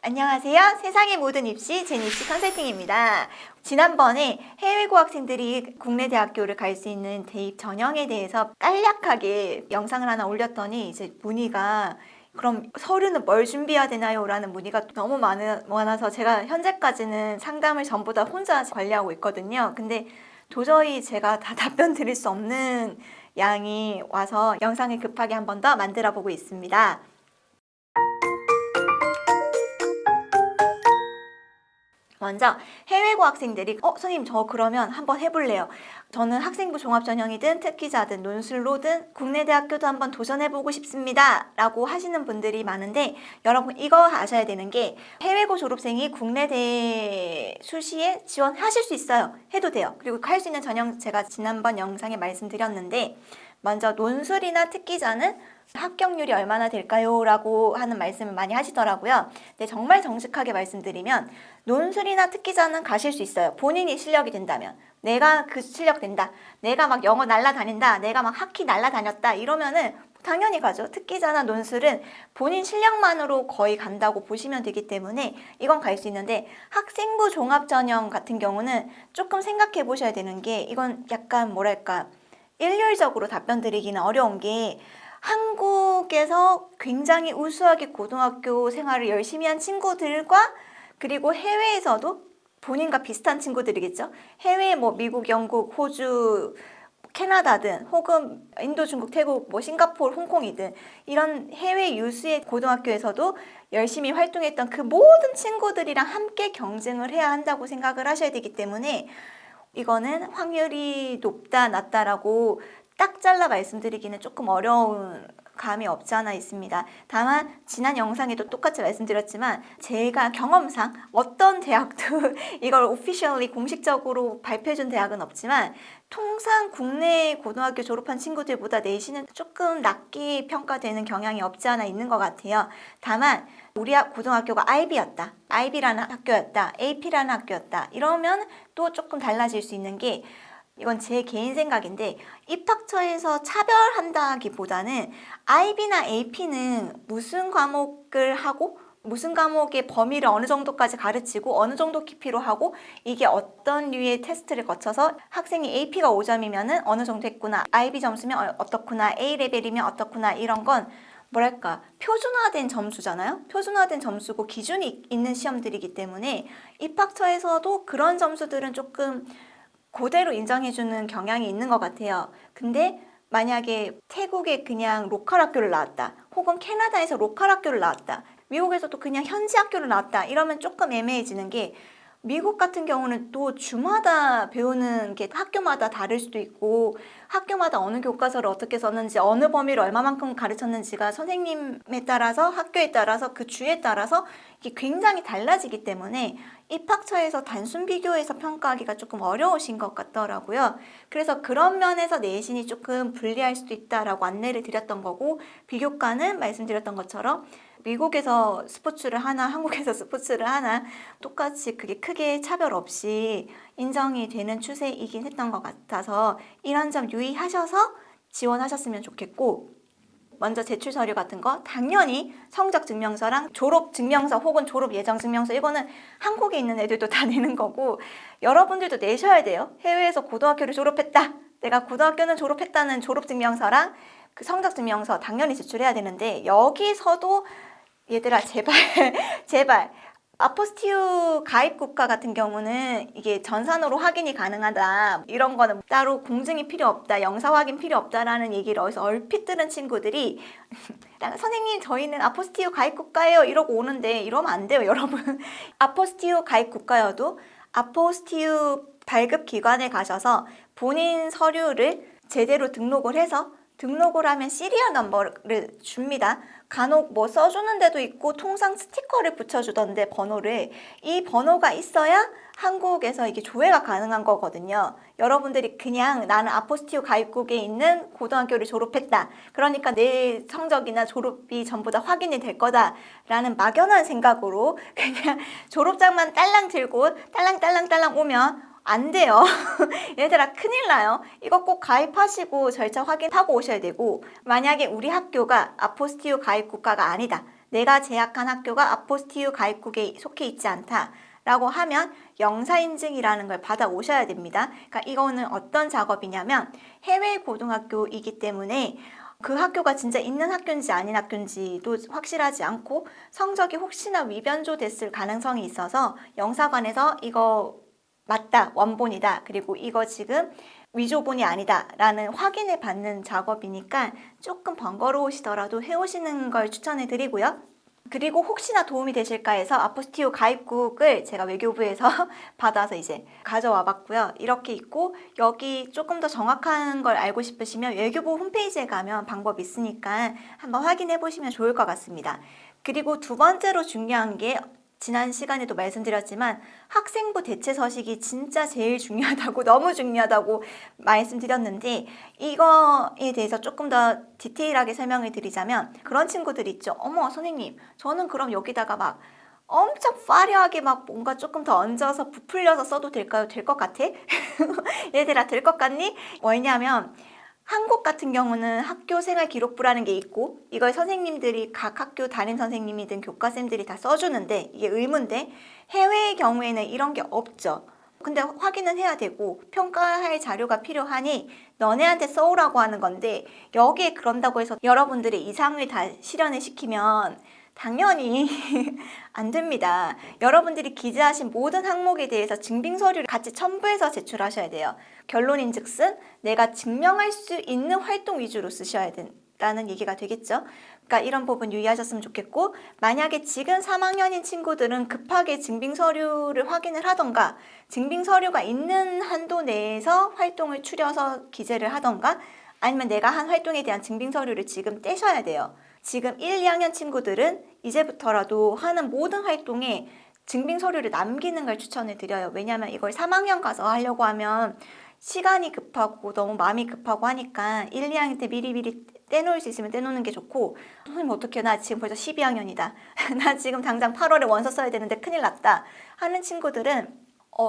안녕하세요. 세상의 모든 입시 제니입시 컨설팅입니다. 지난번에 해외 고학생들이 국내 대학교를 갈 수 있는 대입 전형에 대해서 간략하게 영상을 하나 올렸더니 이제 문의가 그럼 서류는 뭘 준비해야 되나요? 라는 문의가 너무 많아서 제가 현재까지는 상담을 전부 다 혼자 관리하고 있거든요. 근데 도저히 제가 다 답변 드릴 수 없는 양이 와서 영상을 급하게 한 번 더 만들어 보고 있습니다. 먼저 해외 고학생들이 선생님 저 그러면 한번 해볼래요. 저는 학생부 종합전형이든 특기자든 논술로든 국내 대학교도 한번 도전해보고 싶습니다 라고 하시는 분들이 많은데, 여러분 이거 아셔야 되는 게 해외고 졸업생이 국내대 수시에 지원하실 수 있어요. 해도 돼요. 그리고 할 수 있는 전형 제가 지난번 영상에 말씀드렸는데, 먼저 논술이나 특기자는 합격률이 얼마나 될까요? 라고 하는 말씀을 많이 하시더라고요. 근데 정말 정직하게 말씀드리면 논술이나 특기자는 가실 수 있어요. 본인이 실력이 된다면. 내가 그 실력 된다. 내가 막 영어 날라다닌다. 내가 막 하키 날라다녔다. 이러면은 당연히 가죠. 특기자나 논술은 본인 실력만으로 거의 간다고 보시면 되기 때문에 이건 갈 수 있는데, 학생부 종합전형 같은 경우는 조금 생각해 보셔야 되는 게, 이건 약간 뭐랄까 일률적으로 답변 드리기는 어려운 게, 한국에서 굉장히 우수하게 고등학교 생활을 열심히 한 친구들과 그리고 해외에서도 본인과 비슷한 친구들이겠죠. 해외 미국, 영국, 호주, 캐나다든 혹은 인도, 중국, 태국, 싱가포르, 홍콩이든 이런 해외 유수의 고등학교에서도 열심히 활동했던 그 모든 친구들이랑 함께 경쟁을 해야 한다고 생각을 하셔야 되기 때문에, 이거는 확률이 높다 낮다라고 딱 잘라 말씀드리기는 조금 어려운 감이 없지 않아 있습니다. 다만 지난 영상에도 똑같이 말씀드렸지만 제가 경험상 어떤 대학도 이걸 오피셜리 공식적으로 발표해준 대학은 없지만, 통상 국내 고등학교 졸업한 친구들보다 내신은 조금 낮게 평가되는 경향이 없지 않아 있는 것 같아요. 다만 우리 고등학교가 IB였다, IB라는 학교였다, AP라는 학교였다 이러면 또 조금 달라질 수 있는 게, 이건 제 개인 생각인데 입학처에서 차별한다기보다는 IB나 AP는 무슨 과목을 하고 무슨 과목의 범위를 어느 정도까지 가르치고 어느 정도 깊이로 하고, 이게 어떤 류의 테스트를 거쳐서 학생이 AP가 5점이면 어느 정도 했구나, IB 점수면 어떻구나, A레벨이면 어떻구나, 이런 건 뭐랄까 표준화된 점수잖아요. 표준화된 점수고 기준이 있는 시험들이기 때문에 입학처에서도 그런 점수들은 조금 그대로 인정해주는 경향이 있는 것 같아요. 근데 만약에 태국에 그냥 로컬 학교를 나왔다, 혹은 캐나다에서 로컬 학교를 나왔다, 미국에서도 그냥 현지 학교를 나왔다 이러면 조금 애매해지는 게, 미국 같은 경우는 또 주마다 배우는 게 학교마다 다를 수도 있고, 학교마다 어느 교과서를 어떻게 썼는지, 어느 범위를 얼마만큼 가르쳤는지가 선생님에 따라서, 학교에 따라서, 그 주에 따라서 이게 굉장히 달라지기 때문에 입학처에서 단순 비교해서 평가하기가 조금 어려우신 것 같더라고요. 그래서 그런 면에서 내신이 조금 불리할 수도 있다라고 안내를 드렸던 거고, 비교과는 말씀드렸던 것처럼 미국에서 스포츠를 하나 한국에서 스포츠를 하나 똑같이 그게 크게 차별 없이 인정이 되는 추세이긴 했던 것 같아서 이런 점 유의하셔서 지원하셨으면 좋겠고, 먼저 제출 서류 같은 거 당연히 성적 증명서랑 졸업 증명서 혹은 졸업 예정 증명서, 이거는 한국에 있는 애들도 다 내는 거고 여러분들도 내셔야 돼요. 해외에서 고등학교를 졸업했다, 내가 고등학교는 졸업했다는 졸업 증명서랑 그 성적 증명서 당연히 제출해야 되는데, 여기서도 얘들아 제발 제발 아포스티유 가입 국가 같은 경우는 이게 전산으로 확인이 가능하다, 이런 거는 따로 공증이 필요 없다, 영사 확인 필요 없다라는 얘기를 어디서 얼핏 들은 친구들이 선생님 저희는 아포스티유 가입 국가예요 이러고 오는데, 이러면 안 돼요 여러분. 아포스티유 가입 국가여도 아포스티유 발급 기관에 가셔서 본인 서류를 제대로 등록을 해서, 등록을 하면 시리얼 넘버를 줍니다. 간혹 써주는 데도 있고 통상 스티커를 붙여주던데 번호를, 이 번호가 있어야 한국에서 이게 조회가 가능한 거거든요. 여러분들이 그냥 나는 아포스티유 가입국에 있는 고등학교를 졸업했다, 그러니까 내 성적이나 졸업이 전부 다 확인이 될 거다라는 막연한 생각으로 그냥 졸업장만 딸랑 들고 딸랑 오면 안 돼요. 얘들아 큰일 나요. 이거 꼭 가입하시고 절차 확인하고 오셔야 되고, 만약에 우리 학교가 아포스티유 가입 국가가 아니다, 내가 재학한 학교가 아포스티유 가입국에 속해 있지 않다 라고 하면 영사인증이라는 걸 받아 오셔야 됩니다. 그러니까 이거는 어떤 작업이냐면 해외 고등학교이기 때문에 그 학교가 진짜 있는 학교인지 아닌 학교인지도 확실하지 않고 성적이 혹시나 위변조 됐을 가능성이 있어서 영사관에서 이거 맞다, 원본이다, 그리고 이거 지금 위조본이 아니다 라는 확인을 받는 작업이니까 조금 번거로우시더라도 해오시는 걸 추천해 드리고요. 그리고 혹시나 도움이 되실까 해서 아포스티유 가입국을 제가 외교부에서 받아서 이제 가져와 봤고요. 이렇게 있고 여기 조금 더 정확한 걸 알고 싶으시면 외교부 홈페이지에 가면 방법이 있으니까 한번 확인해 보시면 좋을 것 같습니다. 그리고 두 번째로 중요한 게 지난 시간에도 말씀드렸지만 학생부 대체 서식이 진짜 제일 중요하다고 너무 중요하다고 말씀드렸는데 이거에 대해서 조금 더 디테일하게 설명을 드리자면 그런 친구들 있죠. 어머 선생님 저는 그럼 여기다가 막 엄청 화려하게 막 뭔가 조금 더 얹어서 부풀려서 써도 될까요? 될 것 같아? 얘들아 될 것 같니? 왜냐면 한국 같은 경우는 학교 생활 기록부라는 게 있고 이걸 선생님들이 각 학교 담임 선생님이든 교과쌤들이 다 써주는데 이게 의무인데 해외의 경우에는 이런 게 없죠. 근데 확인은 해야 되고 평가할 자료가 필요하니 너네한테 써오라고 하는 건데 여기에 그런다고 해서 여러분들의 이상을 다 실현을 시키면 당연히 안 됩니다. 여러분들이 기재하신 모든 항목에 대해서 증빙서류를 같이 첨부해서 제출하셔야 돼요. 결론인즉슨 내가 증명할 수 있는 활동 위주로 쓰셔야 된다는 얘기가 되겠죠. 그러니까 이런 부분 유의하셨으면 좋겠고 만약에 지금 3학년인 친구들은 급하게 증빙서류를 확인을 하던가 증빙서류가 있는 한도 내에서 활동을 추려서 기재를 하던가 아니면 내가 한 활동에 대한 증빙서류를 지금 떼셔야 돼요. 지금 1, 2학년 친구들은 이제부터라도 하는 모든 활동에 증빙서류를 남기는 걸 추천을 드려요. 왜냐하면 이걸 3학년 가서 하려고 하면 시간이 급하고 너무 마음이 급하고 하니까 1, 2학년 때 미리미리 떼놓을 수 있으면 떼놓는 게 좋고 선생님 어떡해 나 지금 벌써 12학년이다. 나 지금 당장 8월에 원서 써야 되는데 큰일 났다 하는 친구들은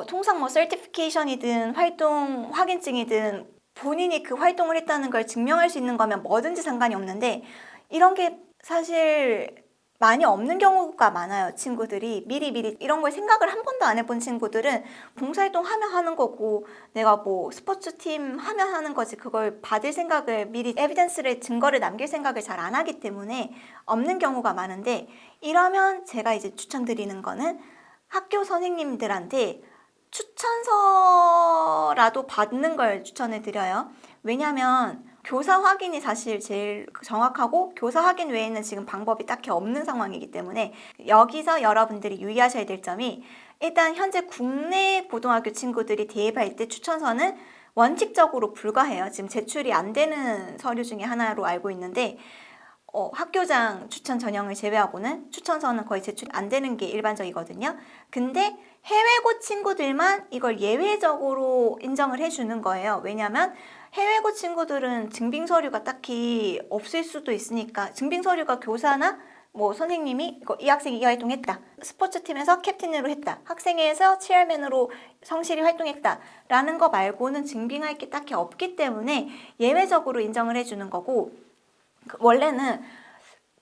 통상 뭐 서티피케이션이든 활동 확인증이든 본인이 그 활동을 했다는 걸 증명할 수 있는 거면 뭐든지 상관이 없는데 이런 게 사실 많이 없는 경우가 많아요. 친구들이 미리미리 이런 걸 생각을 한 번도 안 해본 친구들은 봉사활동 하면 하는 거고 내가 뭐 스포츠팀 하면 하는 거지 그걸 받을 생각을 미리 에비던스를 증거를 남길 생각을 잘 안 하기 때문에 없는 경우가 많은데 이러면 제가 이제 추천드리는 거는 학교 선생님들한테 추천서라도 받는 걸 추천을 드려요. 왜냐면 교사 확인이 사실 제일 정확하고 교사 확인 외에는 지금 방법이 딱히 없는 상황이기 때문에 여기서 여러분들이 유의하셔야 될 점이 일단 현재 국내 고등학교 친구들이 대입할 때 추천서는 원칙적으로 불가해요. 지금 제출이 안 되는 서류 중에 하나로 알고 있는데 학교장 추천 전형을 제외하고는 추천서는 거의 제출이 안 되는 게 일반적이거든요. 근데 해외고 친구들만 이걸 예외적으로 인정을 해주는 거예요. 왜냐하면 해외고 친구들은 증빙서류가 딱히 없을 수도 있으니까 증빙서류가 교사나 뭐 선생님이 이 학생이 이 활동했다. 스포츠팀에서 캡틴으로 했다. 학생회에서 체어맨으로 성실히 활동했다. 라는 거 말고는 증빙할 게 딱히 없기 때문에 예외적으로 인정을 해주는 거고 원래는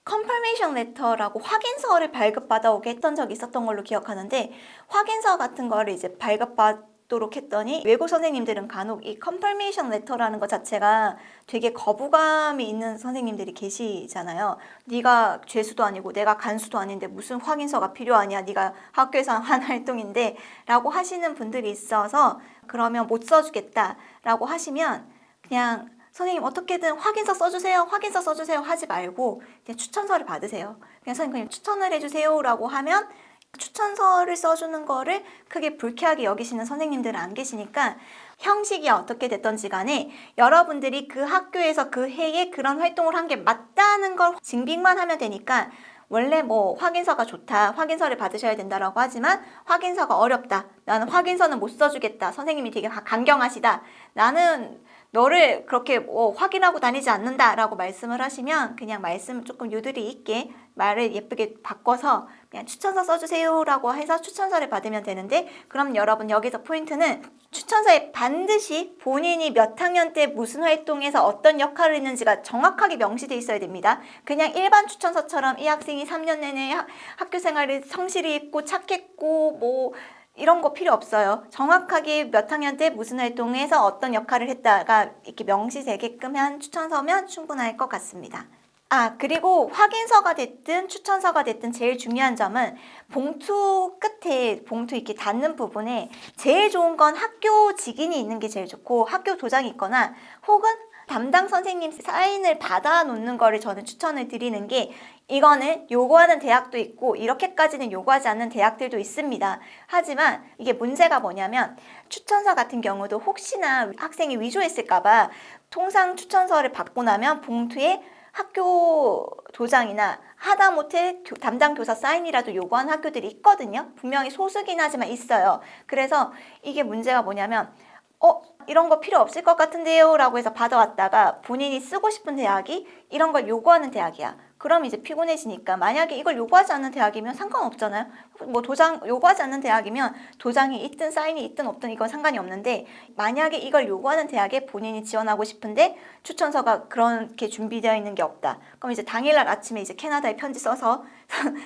confirmation letter라고 확인서를 발급받아 오게 했던 적이 있었던 걸로 기억하는데 확인서 같은 거를 이제 발급받도록 했더니 외국 선생님들은 간혹 이 confirmation letter라는 것 자체가 되게 거부감이 있는 선생님들이 계시잖아요. 네가 죄수도 아니고 내가 간수도 아닌데 무슨 확인서가 필요하냐 네가 학교에서 한 활동인데 라고 하시는 분들이 있어서 그러면 못 써주겠다 라고 하시면 그냥 선생님 어떻게든 확인서 써주세요 하지 말고 그냥 추천서를 받으세요. 그냥 선생님 추천을 해주세요 라고 하면 추천서를 써주는 거를 크게 불쾌하게 여기시는 선생님들은 안 계시니까 형식이 어떻게 됐던지 간에 여러분들이 그 학교에서 그 해에 그런 활동을 한 게 맞다는 걸 증빙만 하면 되니까 원래 뭐 확인서가 좋다, 확인서를 받으셔야 된다라고 하지만 확인서가 어렵다, 나는 확인서는 못 써주겠다, 선생님이 되게 강경하시다, 나는 너를 그렇게 확인하고 다니지 않는다라고 말씀을 하시면 그냥 말씀 조금 유두리 있게 말을 예쁘게 바꿔서 그냥 추천서 써주세요라고 해서 추천서를 받으면 되는데, 그럼 여러분 여기서 포인트는 추천서에 반드시 본인이 몇 학년 때 무슨 활동에서 어떤 역할을 했는지가 정확하게 명시되어 있어야 됩니다. 그냥 일반 추천서처럼 이 학생이 3년 내내 학교 생활을 성실히 했고 착했고 뭐 이런 거 필요 없어요. 정확하게 몇 학년 때 무슨 활동에서 어떤 역할을 했다가 이렇게 명시되게끔 한 추천서면 충분할 것 같습니다. 그리고 확인서가 됐든 추천서가 됐든 제일 중요한 점은 봉투 끝에 봉투 이렇게 닫는 부분에 제일 좋은 건 학교 직인이 있는 게 제일 좋고, 학교 도장이 있거나 혹은 담당 선생님 사인을 받아 놓는 거를 저는 추천을 드리는 게, 이거는 요구하는 대학도 있고 이렇게까지는 요구하지 않는 대학들도 있습니다. 하지만 이게 문제가 뭐냐면 추천서 같은 경우도 혹시나 학생이 위조했을까봐 통상 추천서를 받고 나면 봉투에 학교 도장이나 하다못해 담당 교사 사인이라도 요구하는 학교들이 있거든요. 분명히 소수긴 하지만 있어요. 그래서 이게 문제가 뭐냐면 이런 거 필요 없을 것 같은데요 라고 해서 받아왔다가 본인이 쓰고 싶은 대학이 이런 걸 요구하는 대학이야. 그럼 이제 피곤해지니까, 만약에 이걸 요구하지 않는 대학이면 상관없잖아요. 뭐 도장 요구하지 않는 대학이면 도장이 있든 사인이 있든 없든 이건 상관이 없는데, 만약에 이걸 요구하는 대학에 본인이 지원하고 싶은데 추천서가 그렇게 준비되어 있는 게 없다. 그럼 이제 당일날 아침에 이제 캐나다에 편지 써서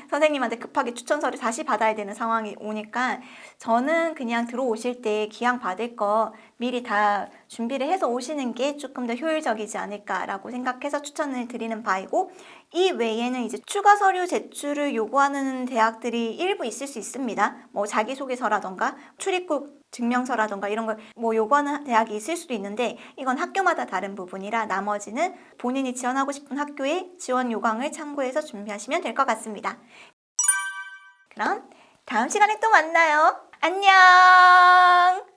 선생님한테 급하게 추천서를 다시 받아야 되는 상황이 오니까, 저는 그냥 들어오실 때 기왕 받을 거 미리 다 준비를 해서 오시는 게 조금 더 효율적이지 않을까라고 생각해서 추천을 드리는 바이고, 이 외에는 이제 추가 서류 제출을 요구하는 대학들이 일부 있을 수 있습니다. 뭐 자기소개서라던가 출입국 증명서라던가 이런 걸 뭐 요구하는 대학이 있을 수도 있는데, 이건 학교마다 다른 부분이라 나머지는 본인이 지원하고 싶은 학교의 지원 요강을 참고해서 준비하시면 될 것 같습니다. 그럼 다음 시간에 또 만나요. 안녕!